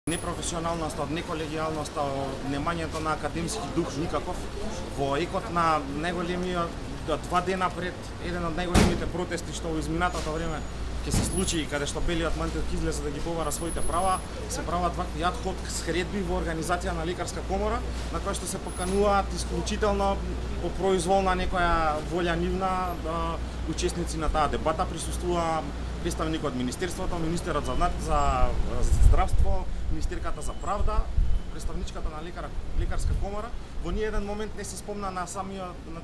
Непрофесионалноста, неколегијалноста, немањето на академски дух никаков. Во екот на најголемиот 2 дена пред еден од најголемите протести што во изминатото време ќе се случи и каде што белиот мантил ќе излезе да ги побара своите права, се прават вакви ad-hoc средби во организација на лекарска комора, на која што се покануваат исклучително по произволна некоја волја нивна учесници на таа дебата. Присуствува представник од Министерството, министерот за здравство, министерката за правда, представничката на лекарска комора. Во ни еден момент не се спомна на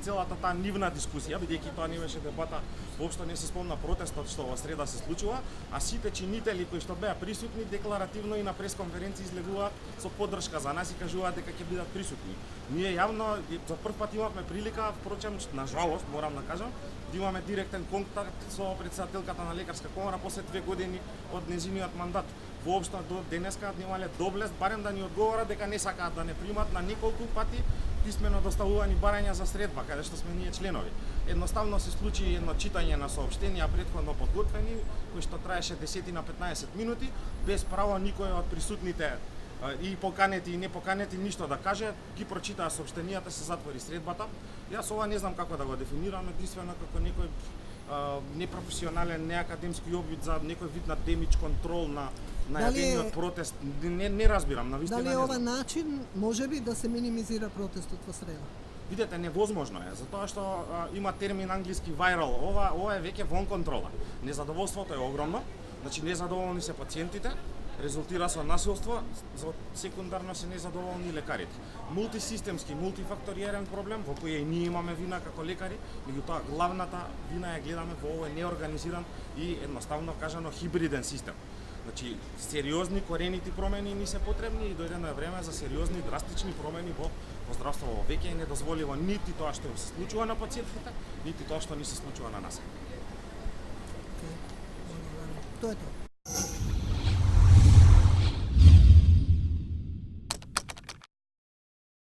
целата таа нивна дискусија, бидејќи тоа не беше дебата, воопшто не се спомна протестот што во среда се случува, а сите чинители кои што беа присутни декларативно и на пресконференција излегуваат со поддршка за нас и кажуваат дека ќе бидат присутни. Ние јавно за прв пат имавме прилика, впрочем, на жалост, морам да кажам, да имаме директен контакт со председателката на лекарска комора после 2 години од незиниот мандат. Воопшто до денеска немале доблест барем да ни одговора дека не сакаат да не примат на неколку пати писмено доставувани барања за средба каде што сме ние членови. Едноставно се случи едно читање на соопштенија претходно подготвени, кои што траеше 10 на 15 минути, без право никој од присутните и поканети и непоканети ништо да каже, ги прочитаа соопштенијата, се затвори средбата. Јас ова не знам како да го дефинирам, единствено како некој непрофесионален, неакадемски обид за некој вид на демидж контрол на јавниот протест. Не разбирам, навистина не знам. Дали ова начин можеби да се минимизира протестот во среда? Видете, невозможно е, затоа што има термин англиски viral. Ова е веќе вон контрола. Незадоволството е огромно, значи незадоволни се пациентите, резултира со насилство, секундарно се незадоволни лекарите. Мултисистемски, мултифакториерен проблем во кој и ние имаме вина како лекари, меѓутоа главната вина ја гледаме во овој неорганизиран и едноставно кажано хибриден систем. Значи, сериозни коренити промени ни се потребни и дојдено е време за сериозни драстични промени во здравството. Веќе е недозволиво нити тоа што се случува на пациентите, нити тоа што ни се случува на нас. Тоа е тоа.